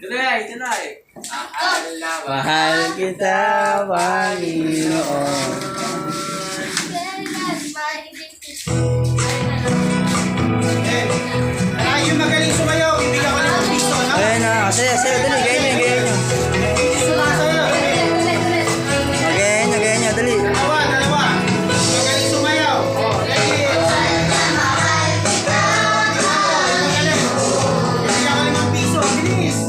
Tuloy, tuloy. Mahal kita, Panginoon. Yung magaling sumayaw, ibigyan ko ng piso, no? Ayan na, saya, dali, gaya niyo. Sumasayaw. Again niyo, dali. Dalawa. Magaling sumayaw. Oh, ready? Ibigyan ko ng piso, bilis.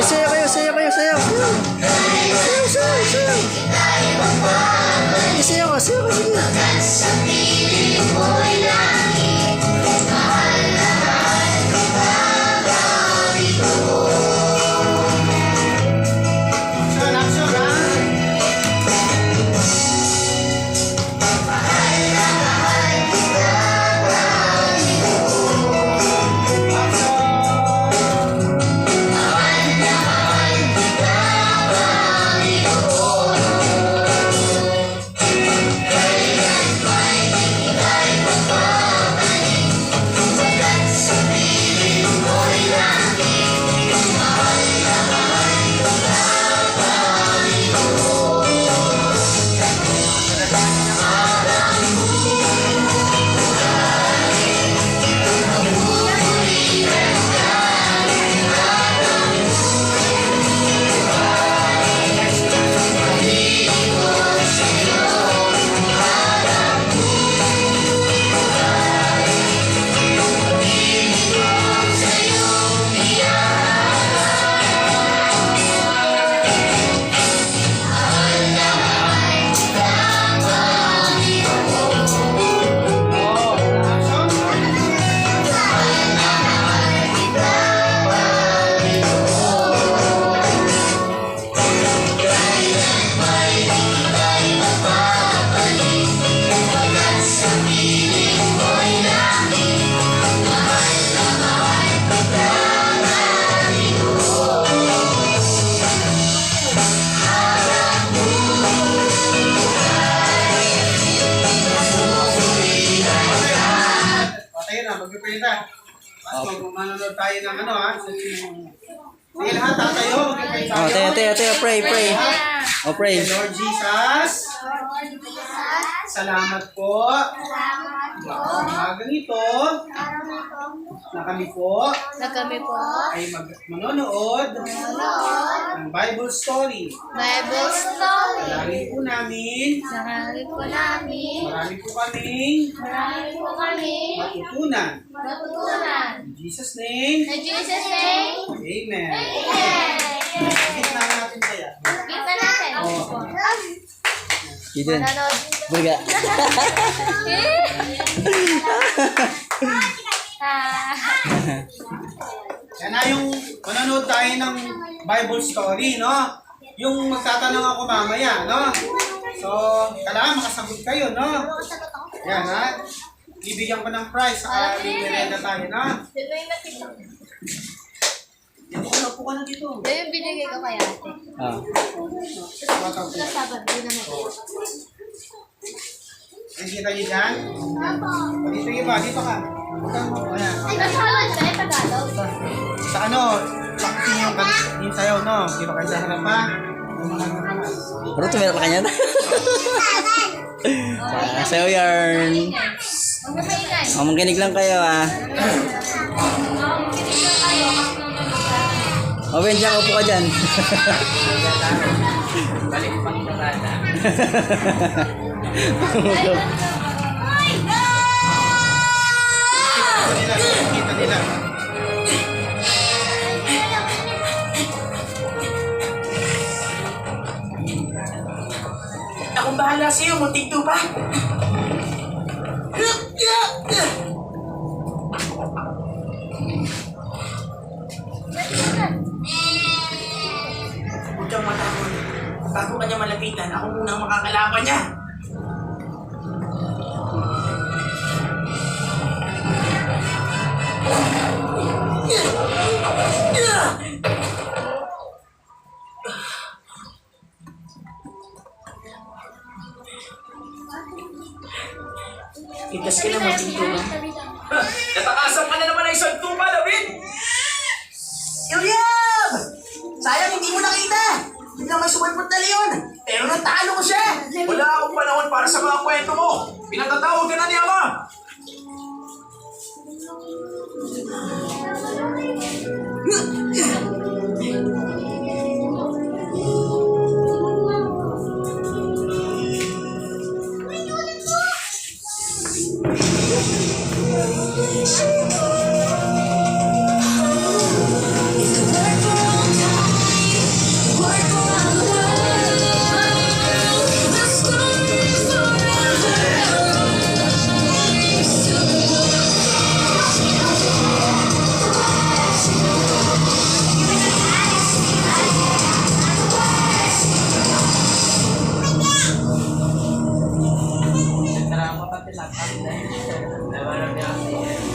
Sayaw kayo. Sayaw. Sayaw ka, sige. Action, ha? Tayo na, mag-pray na. Basta manonood tayo ng ano, ha? Sige lahat, tatayo. Mag-pray tayo. Tayo, pray. Pray. Lord Jesus, salamat po. Umagang ito, na kami po ay manonood ng Bible story. Dalangin po namin, marami po kaming matutunan. In Jesus' name, Amen. Git na natin kaya. Eden. Bulga. Yan na yung manonood tayo ng Bible story, no? Yung magtatanong ako mamaya, no? So, kailangan makasagot kayo, no? Yan, ha? Bibigyan ko ng prize, saka bibigyan tayo, no? Upo ka na dito. Yung binigay ko kay ate. Sabad, di naman. Nakikita niyo dyan? Dito iba, dito ka. Ayan. Ay, Tagalog ba? Tagalog. Sa ano, pakitin yung sayaw, no? Dito kayo sa harap, ha? Pero tumira pa kanya. Sayaw yarn. Huwag na maingay. Mangkinig lang kayo, ha. Ben, dyan, upo ka dyan. Balik pang sarada. Kita nila. Akong bahala sa'yo, muntik to pa. Huwag kang matakot. Bago ka niya malapitan, ako munang makakalaban niya. para sa mga kwento mo. Pinatatawag ka na ni Ama.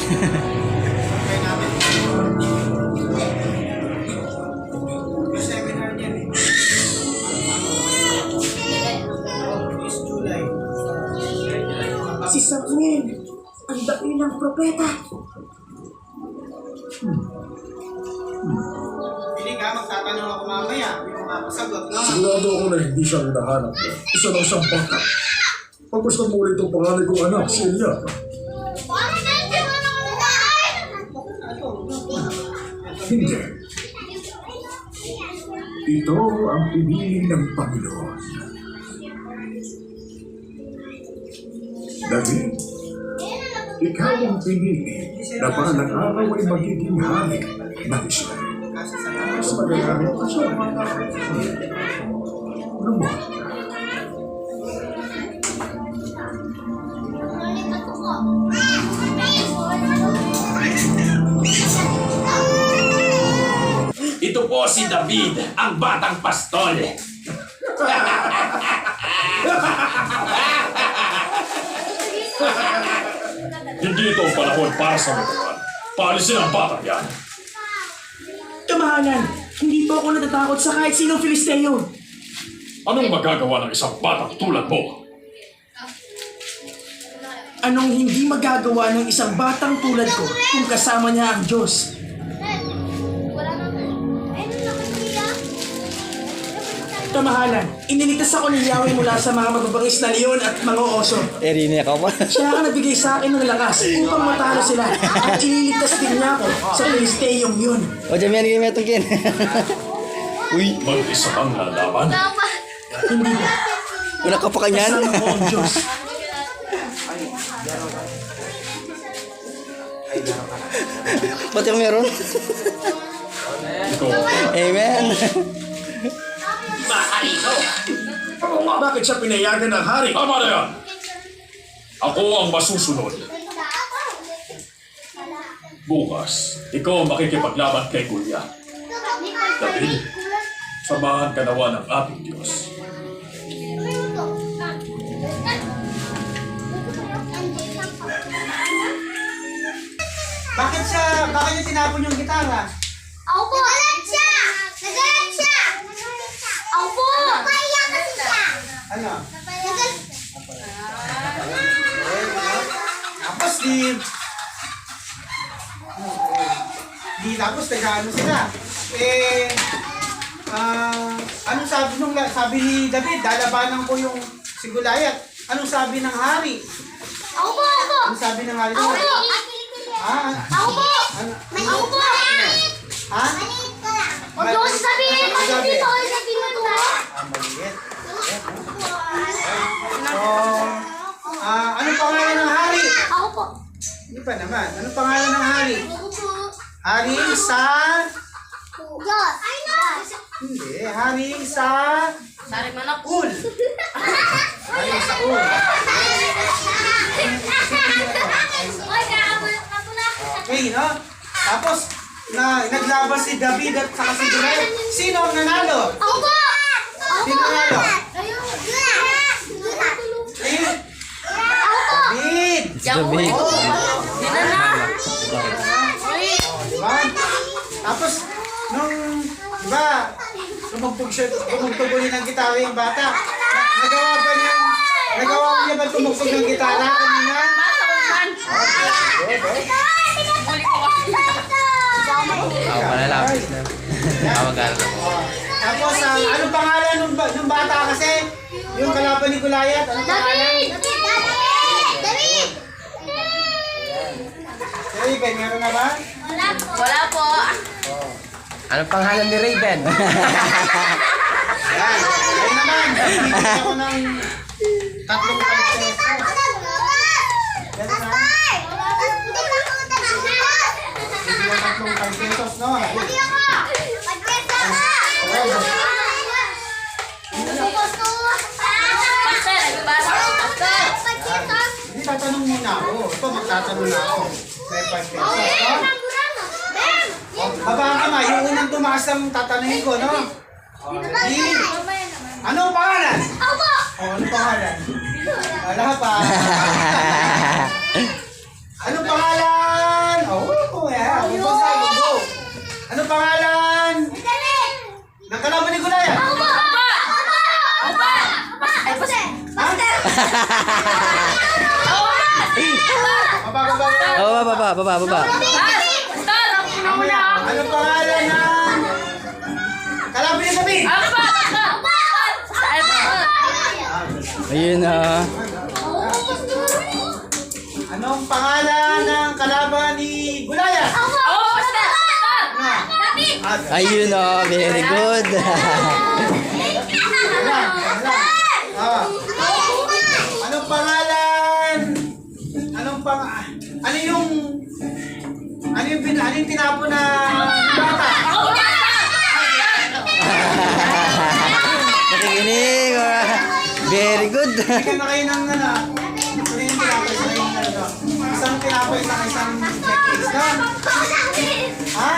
Okay namin. May seminar yan eh. This July. Si Samuel, ang dakilang propeta. Pili ka, magtatanong ako mamaya. Yung mga kasagot, no? Sigurado ako na hindi siya hinahanap ko. Isa lang siyang baka. Pagpasta mo ulit itong pangalan kong anak, si Elia. Hindi. Ito ang pinili ng Panginoon. David, ikaw ang pinili na balang araw ay magiging hari ng Israel. Mas magagamit pa siya. Lumot. Ito po si David, ang batang pastol. Hindi ito ang panahon para sa magulan. Paalisin ang batang yan. Kamahalan, hindi po ako natatakot sa kahit sinong Filisteo. Anong magagawa ng isang batang tulad mo? Anong hindi magagawa ng isang batang tulad ko kung kasama niya ang Diyos? Kamahalan, iniligtas ako ni Yahweh mula sa mga mababangis na leon at mga oso. Rini ako pa. Siya ang nagbigay sa akin ng lakas upang matalo sila at iniligtas din niya ako sa Filisteyong yun. O, dyan yan yung metong kin. Uy, Mag-isa kang lalaban? Hindi ba? wala ka pa kanyan. Kasama ko ang Diyos. Ba't yung meron? Ikaw Amen. Bakit siya pinayagan ng hari? Tama na yan! Ako ang masusunod. Bukas, ikaw ang makikipaglaban kay Goliath. David, samahan ka nawa ng ating Diyos. Bakit niya tinapon yung gitara? Ako po! Nagalit siya! Nagalit siya! Ako po! Napaiyak kasi siya! Ano? Nagalit. Tapos tapos nag-ano sila. Anong sabi ni David, lalabanan ko yung si Goliath. Anong sabi ng hari? Ako po! Ako po! Anong sabi ng hari? Ako po! Ako po! Ano? Ako po! Ha? Huwag niyo kasi sabihin! Ano sabi? Dito ako sabihin mo ito! Maliit. Anong pangalan ng hari? Ako po! Hindi pa naman. Anong pangalan ng hari? Ako po! Hari sa... Diyos! Ay, no! Hindi. Hari sa... Sari manap! Ul. Hari sa ul. Oy, kakabulok na po na! Okay, no? Tapos, naglaban si David at saka si Goliath. Sino ang nanalo? Ako po! Ako Sino po! nanalo? Ayun! Ayun. Ako po! David! David. Diba? Tapos, diba, tumugtog ulit ng gitara yung bata. Nagawa niya ba tumugtog ng gitara kanina? Ako pala lapis na. Tawag-aral ako. Tapos, anong pangalan nung bata kasi? Yung kalaban ni Goliath, anong pangalan? David! Raven, meron na ba? Wala po. Anong pangalan ni Raven? Yan. Ayun naman. Bibigyan ako ng 3 pesos. Yan na. Bibigyan 3 pesos, no? Hindi, tatanong muna ako. Ito, magtatanong na ako. May 5 pesos, no? Baba ang kamay. Yung unang tumaas ang tatanungin ko, no? Ready? Anong pangalan? Anong pangalan? Wala pa. Anong pangalan? Yeah. Go. Anong pangalan? Ng kalaban ni Goliath? Baba. Anong pangalan ng kalaban ni David? Ayun na. Anong pangalan ng kalaban ni Goliath? Ayun na. Very good. Anong pangalan? Ano yung tinapo na bata? Nakikinig. Very good. Bigyan na kayo ng ano. Ano yung tinapay sa kayong ano? Isang tinapay sa isang check-ins, no? Ha?